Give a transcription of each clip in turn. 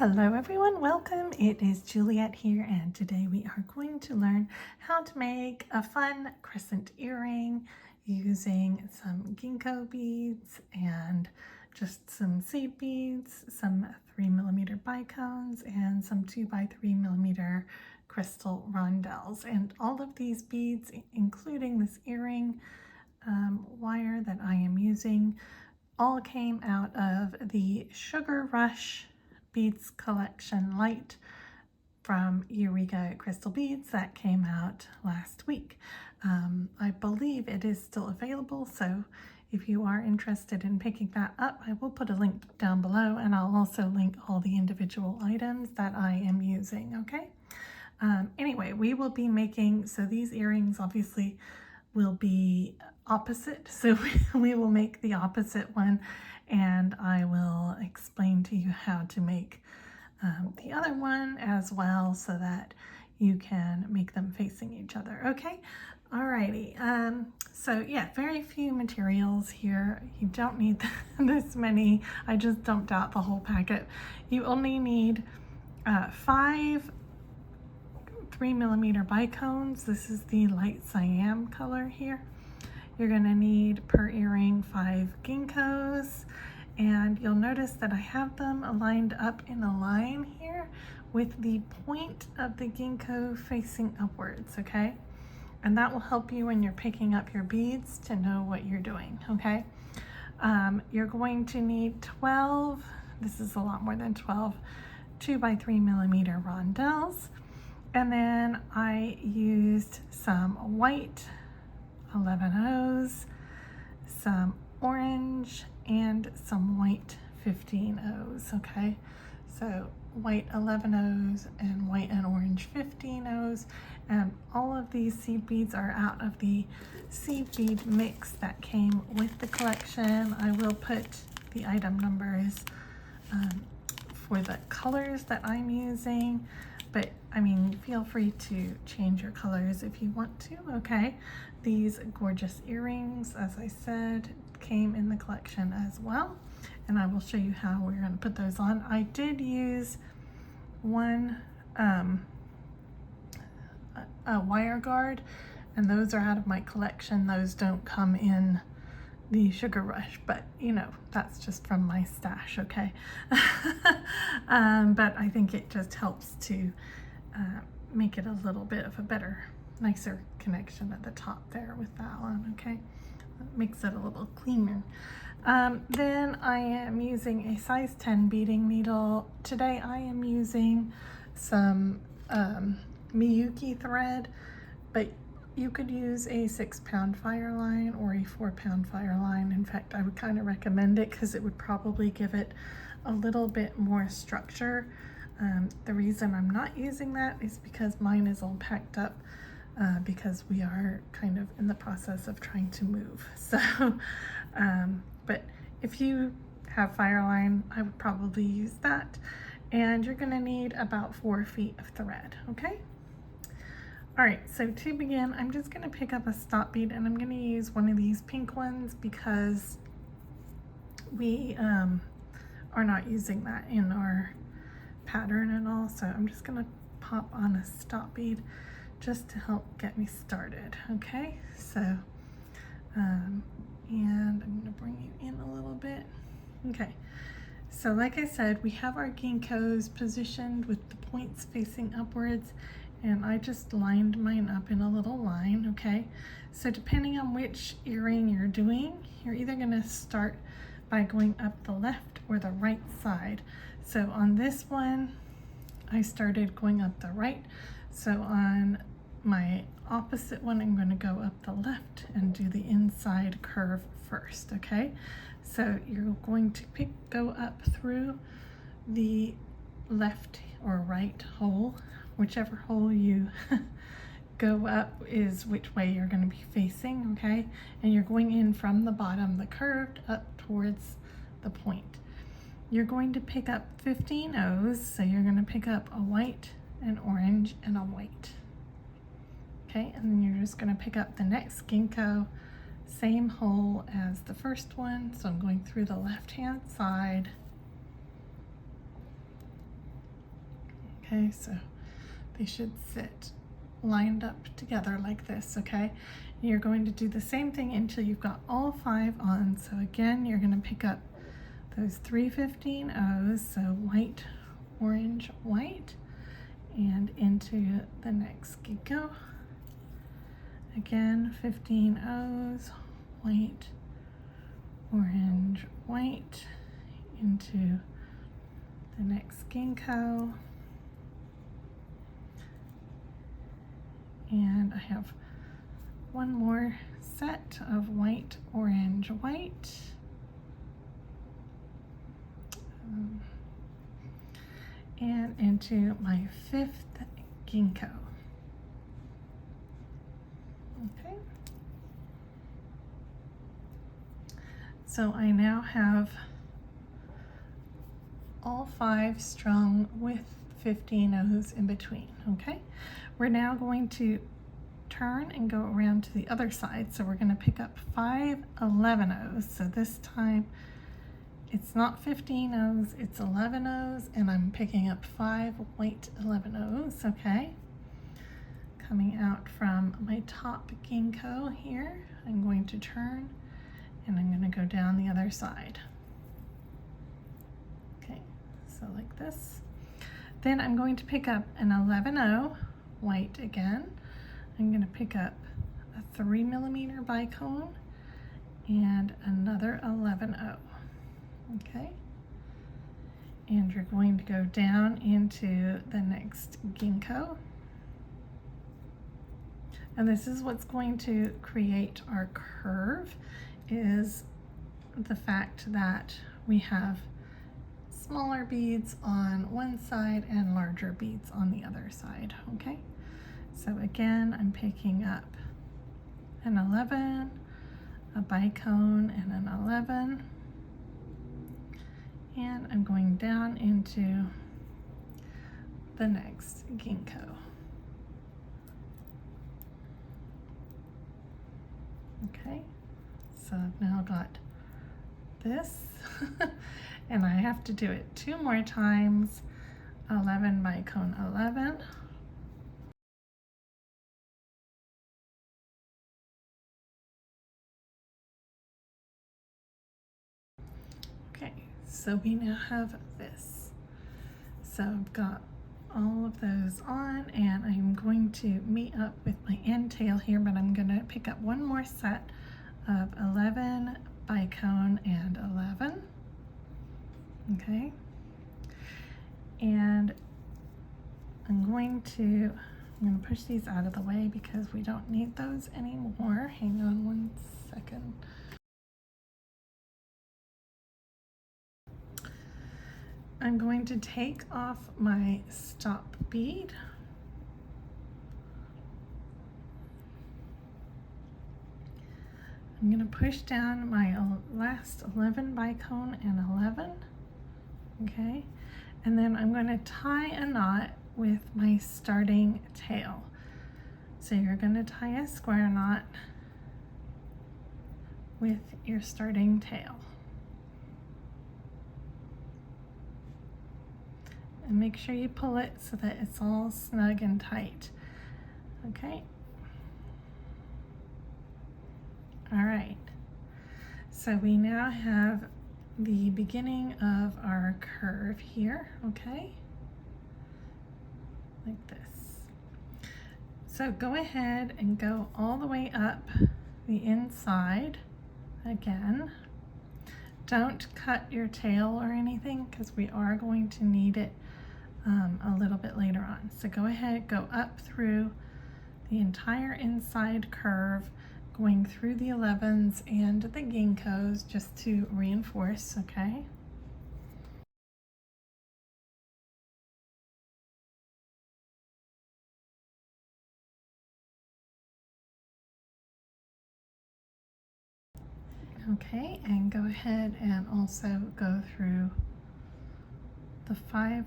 Hello everyone, welcome. It is Juliet here and today we are going to learn how to make a fun crescent earring using some Ginkgo beads and just some seed beads, some 3mm bicones and some 2x3mm crystal rondelles. And all of these beads, including this earring wire that I am using, all came out of the Sugar Rush Beads collection Lite from Eureka Crystal Beads that came out last week. I believe it is still available, so if you are interested in picking that up, I will put a link down below, and I'll also link all the individual items that I am using, okay? Anyway, we will be making, so these earrings obviously will be opposite, so we will make the opposite one, and I will explain to you how to make the other one as well so that you can make them facing each other. Okay, alrighty. So yeah, very few materials here. You don't need this many. I just dumped out the whole packet. You only need 5 3mm bicones. This is the light Siam color here. You're going to need per earring 5 Ginkgos, and you'll notice that I have them lined up in a line here with the point of the Ginkgo facing upwards, okay? And that will help you when you're picking up your beads to know what you're doing, okay? You're going to need 12, this is a lot more than 12, 2x3mm rondelles. And then I used some white 11/0s, some orange, and some white 15/0s, okay? So white 11/0s and white and orange 15/0s, and all of these seed beads are out of the seed bead mix that came with the collection. I will put the item numbers for the colors that I'm using, but I mean, feel free to change your colors if you want to, okay? These gorgeous earrings, as I said, came in the collection as well, and I will show you how we're going to put those on. I did use one a wire guard, and those are out of my collection. Those don't come in the Sugar Rush, but you know, that's just from my stash, okay? But I think it just helps to make it a little bit of a better, nicer connection at the top there with that one, okay? It makes it a little cleaner. Then I am using a size 10 beading needle. Today I am using some Miyuki thread, but you could use a 6-pound Fireline or a 4-pound Fireline. In fact, I would kind of recommend it because it would probably give it a little bit more structure. The reason I'm not using that is because mine is all packed up because we are kind of in the process of trying to move. So, but if you have Fireline, I would probably use that. And you're going to need about 4 feet of thread, okay? All right, so to begin, I'm just going to pick up a stop bead, and I'm going to use one of these pink ones because we are not using that in our pattern at all. So I'm just going to pop on a stop bead just to help get me started, okay? So, and I'm going to bring you in a little bit. Okay, so like I said, we have our Ginkgos positioned with the points facing upwards, and I just lined mine up in a little line, okay? So depending on which earring you're doing, you're either going to start by going up the left or the right side. So on this one, I started going up the right. So on my opposite one, I'm going to go up the left and do the inside curve first, okay? So you're going to go up through the left or right hole. Whichever hole you go up is which way you're going to be facing, okay? And you're going in from the bottom, the curved, up towards the point. You're going to pick up 15/0s, so you're going to pick up a white, an orange, and a white. Okay, and then you're just going to pick up the next Ginkgo, same hole as the first one. So I'm going through the left-hand side, Okay, so they should sit lined up together like this, okay? You're going to do the same thing until you've got all 5 on. So again, you're going to pick up those 3 15 O's, so white, orange, white, and into the next Ginkgo. Again, 15 O's, white, orange, white, into the next Ginkgo. And I have one more set of white, orange, white. And into my 5th Ginkgo. Okay. So I now have all 5 strung with 15 O's in between, okay? We're now going to turn and go around to the other side. So we're going to pick up 5 11 O's. So this time it's not 15 O's, it's 11 O's, and I'm picking up 5 white 11 O's, okay? Coming out from my top Ginkgo here, I'm going to turn and I'm going to go down the other side. Okay, so like this. Then I'm going to pick up an 11 O, white again. I'm going to pick up a 3 millimeter bicone and another 11 O. Okay, and you're going to go down into the next Ginkgo, and this is what's going to create our curve, is the fact that we have smaller beads on one side and larger beads on the other side. Okay, so again, I'm picking up an 11, a bicone, and an 11. And I'm going down into the next Ginkgo. Okay, so I've now got this, and I have to do it 2 more times. 11 bicone 11. Okay, so we now have this. So I've got all of those on, and I'm going to meet up with my end tail here, but I'm going to pick up one more set of 11 bicone and 11. Okay, and I'm going to push these out of the way because we don't need those anymore. Hang on one second. I'm going to take off my stop bead. I'm going to push down my last 11 bicone and 11. Okay, and then I'm going to tie a knot with my starting tail. So you're going to tie a square knot with your starting tail. And make sure you pull it so that it's all snug and tight. Okay. All right. So we now have the beginning of our curve here, okay? Like this. So go ahead and go all the way up the inside again. Don't cut your tail or anything because we are going to need it a little bit later on. So go ahead, go up through the entire inside curve, going through the 11s and the Ginkgos just to reinforce, okay? Okay, and go ahead and also go through the 5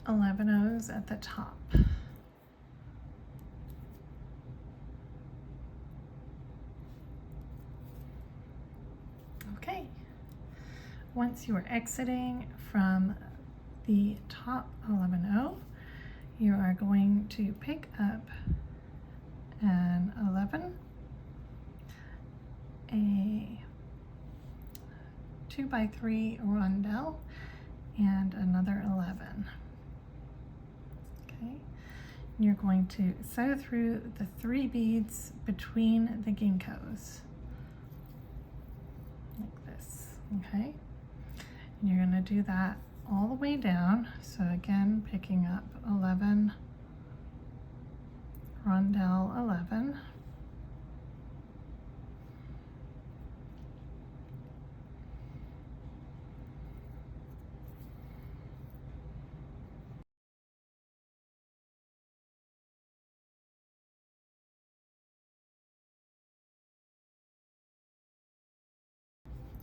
11Os at the top. Okay, once you are exiting from the top 11O, you are going to pick up an 11, a 2x3 rondelle, and another 11. Okay, you're going to sew through the 3 beads between the ginkgos like this. Okay, and you're going to do that all the way down. So again, picking up 11, rondelle 11,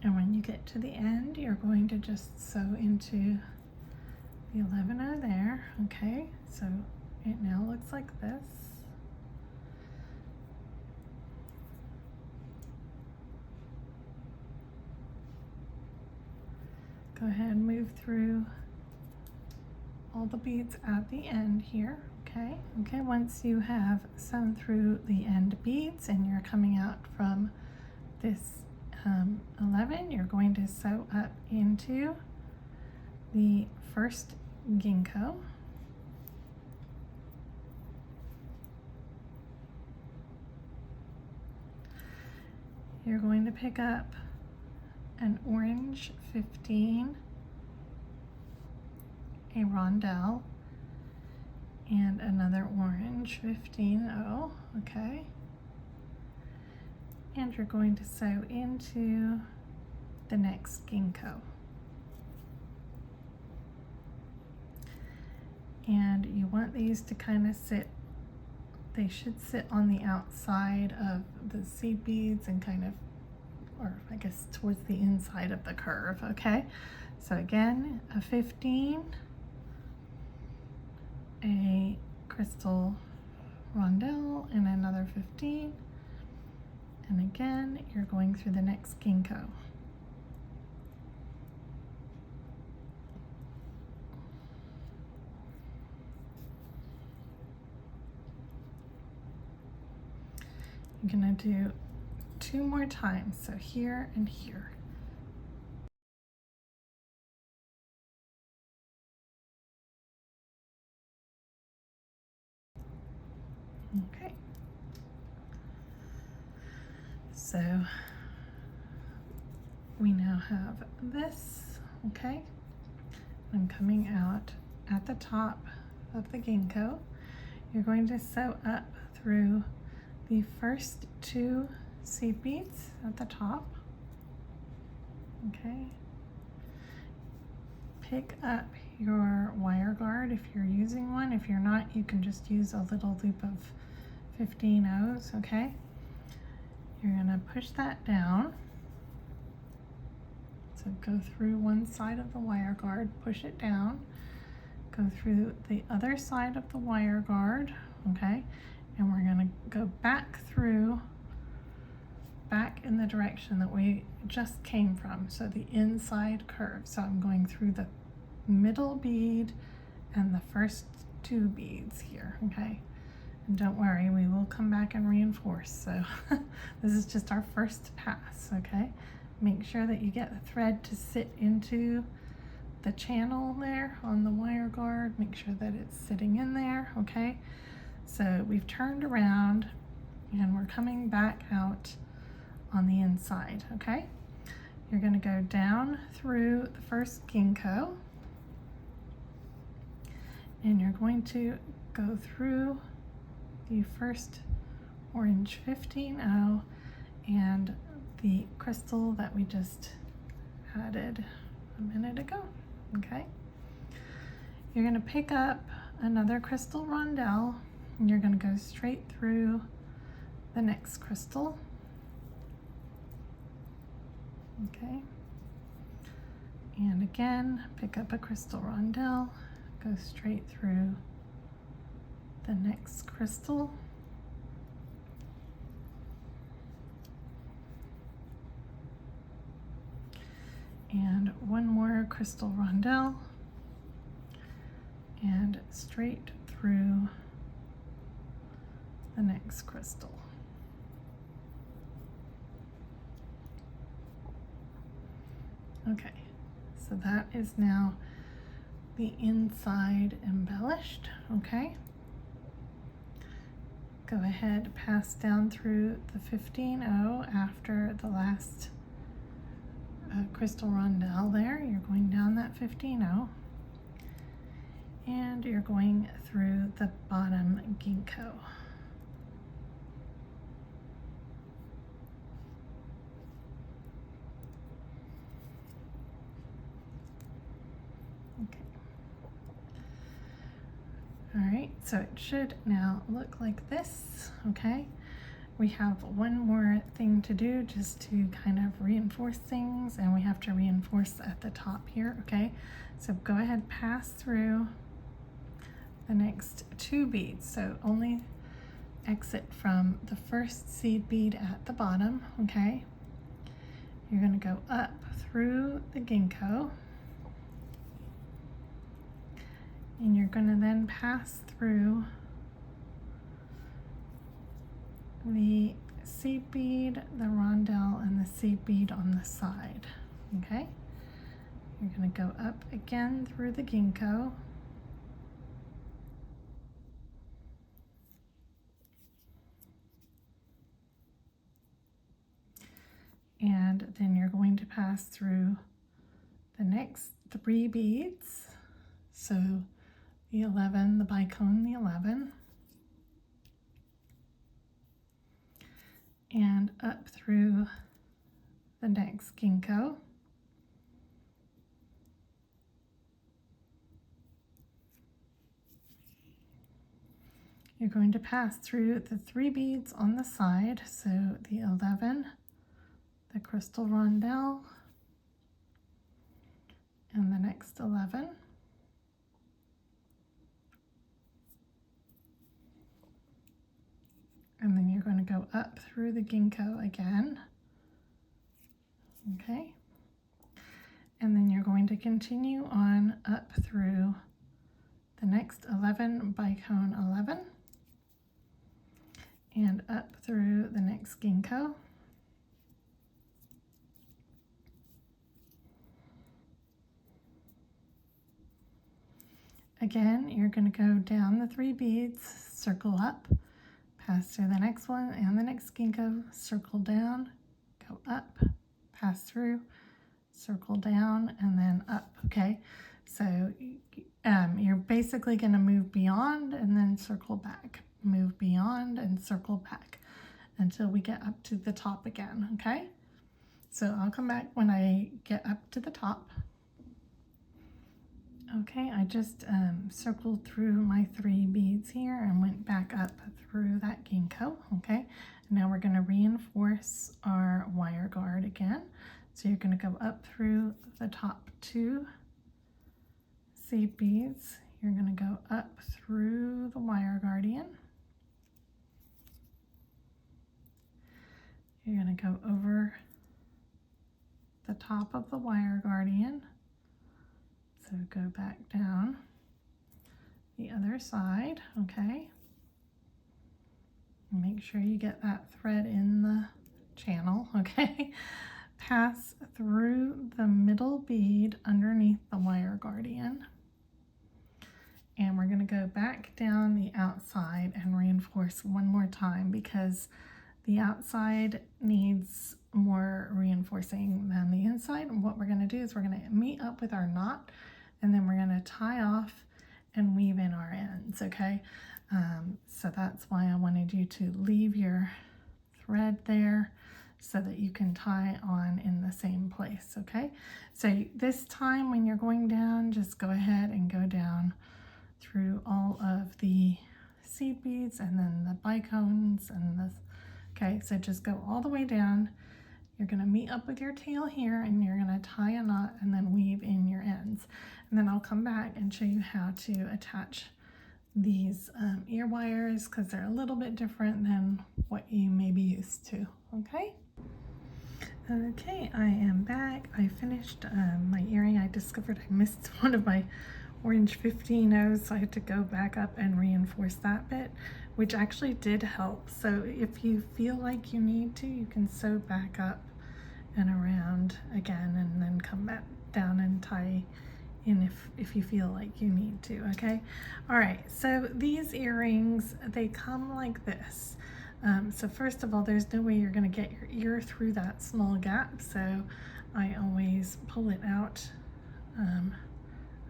and when you get to the end, you're going to just sew into the 11 there. Okay, so it now looks like this. Go ahead and move through all the beads at the end here. Okay, once you have sewn through the end beads and you're coming out from this 11, you're going to sew up into the first ginkgo. You're going to pick up an orange 15, a rondelle, and another orange 15, okay. And you're going to sew into the next ginkgo. And you want these to kind of sit, they should sit on the outside of the seed beads and kind of, or I guess towards the inside of the curve, okay? So again, a 15, a crystal rondelle, and another 15. And again, you're going through the next ginkgo. You're gonna do 2 more times, so here and here. Okay. So we now have this, okay? I'm coming out at the top of the ginkgo. You're going to sew up through the first 2 seed beads at the top, okay? Pick up your wire guard if you're using one. If you're not, you can just use a little loop of 15 O's, okay? You're gonna push that down. So go through one side of the wire guard, push it down, go through the other side of the wire guard, okay? And we're gonna go back through, back in the direction that we just came from, so the inside curve. So I'm going through the middle bead and the first 2 beads here, okay? And don't worry, we will come back and reinforce. So this is just our first pass, okay? Make sure that you get the thread to sit into the channel there on the wire guard. Make sure that it's sitting in there, okay? So we've turned around and we're coming back out on the inside, okay? You're gonna go down through the first ginkgo and you're going to go through the first orange 15O and the crystal that we just added a minute ago, okay? You're gonna pick up another crystal rondelle and you're gonna go straight through the next crystal, okay? And again, pick up a crystal rondelle, go straight through the next crystal, and one more crystal rondelle, and straight through the next crystal. Okay, so that is now the inside embellished. Okay, go ahead, pass down through the 15-0 after the last crystal rondelle there. You're going down that 15-0 and you're going through the bottom ginkgo. All right, so it should now look like this, okay? We have one more thing to do just to kind of reinforce things, and we have to reinforce at the top here, okay? So go ahead, pass through the next 2 beads. So only exit from the first seed bead at the bottom, okay? You're gonna go up through the ginkgo, and you're going to then pass through the seed bead, the rondelle, and the seed bead on the side, okay? You're going to go up again through the ginkgo, and then you're going to pass through the next 3 beads, so the 11, the bicone, the 11, and up through the next ginkgo, you're going to pass through the 3 beads on the side, so the 11, the crystal rondelle, and the next 11. And then you're going to go up through the ginkgo again, okay? And then you're going to continue on up through the next 11, bicone 11, and up through the next ginkgo. Again, you're going to go down the 3 beads, circle up, pass through the next one and the next ginkgo, circle down, go up, pass through, circle down, and then up, okay? So you're basically going to move beyond and then circle back, move beyond and circle back until we get up to the top again, okay? So I'll come back when I get up to the top. Okay, I just circled through my 3 beads here and went back up through that ginkgo, okay? Now we're going to reinforce our wire guard again. So you're going to go up through the top 2 seed beads. You're going to go up through the wire guardian. You're going to go over the top of the wire guardian. So go back down the other side, okay? Make sure you get that thread in the channel, okay? Pass through the middle bead underneath the wire guardian. And we're going to go back down the outside and reinforce one more time because the outside needs more reinforcing than the inside. And what we're going to do is we're going to meet up with our knot, and then we're going to tie off and weave in our ends, okay? So that's why I wanted you to leave your thread there so that you can tie on in the same place, okay? So this time when you're going down, just go ahead and go down through all of the seed beads and then the bicones and the, okay? So just go all the way down. You're going to meet up with your tail here and you're going to tie a knot and then weave in your ends. And then I'll come back and show you how to attach these ear wires because they're a little bit different than what you may be used to, okay? Okay, I am back. I finished my earring. I discovered I missed one of my orange 15 so I had to go back up and reinforce that bit, which actually did help. So if you feel like you need to, you can sew back up and around again and then come back down and tie in if you feel like you need to, okay? All right, so these earrings, they come like this. So first of all, there's no way you're gonna get your ear through that small gap, so I always pull it out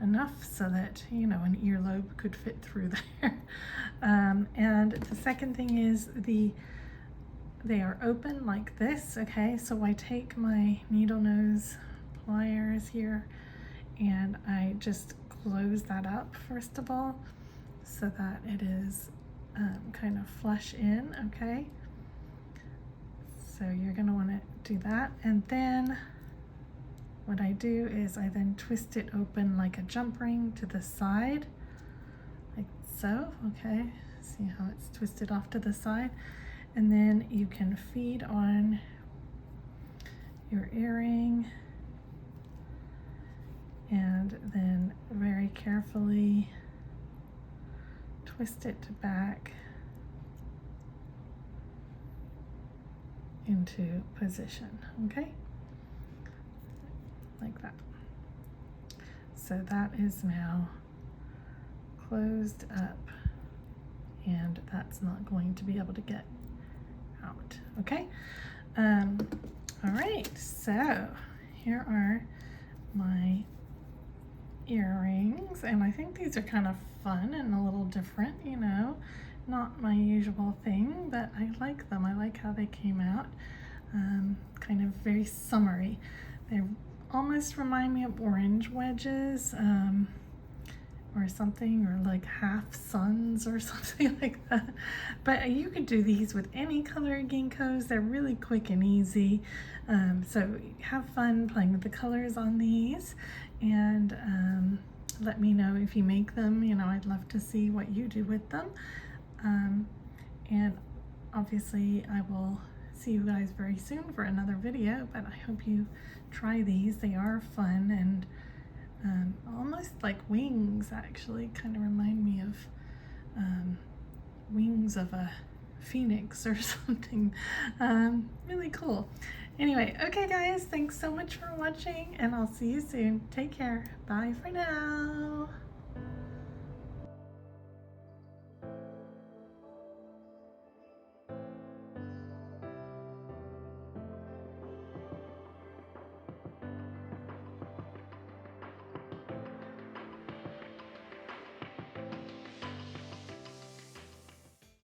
enough so that, you know, an earlobe could fit through there. And the second thing is they are open like this, okay? So I take my needle nose pliers here and I just close that up first of all so that it is kind of flush in, okay? So you're gonna wanna do that, and then what I do is I then twist it open like a jump ring to the side, like so, okay? See how it's twisted off to the side? And then you can feed on your earring and then very carefully twist it back into position, okay? Like that. So that is now closed up and that's not going to be able to get out, okay? All right, so here are my earrings, and I think these are kind of fun and a little different, you know, not my usual thing, but I like them. I like how they came out, kind of very summery. They almost remind me of orange wedges, or something, or like half suns or something like that. But you could do these with any color Ginkgos. They're really quick and easy. So have fun playing with the colors on these, and let me know if you make them. You know, I'd love to see what you do with them. And obviously I will see you guys very soon for another video, but I hope you try these. They are fun and almost like wings, actually. Kind of remind me of wings of a phoenix or something. Really cool. Anyway, okay guys, thanks so much for watching, and I'll see you soon. Take care. Bye for now.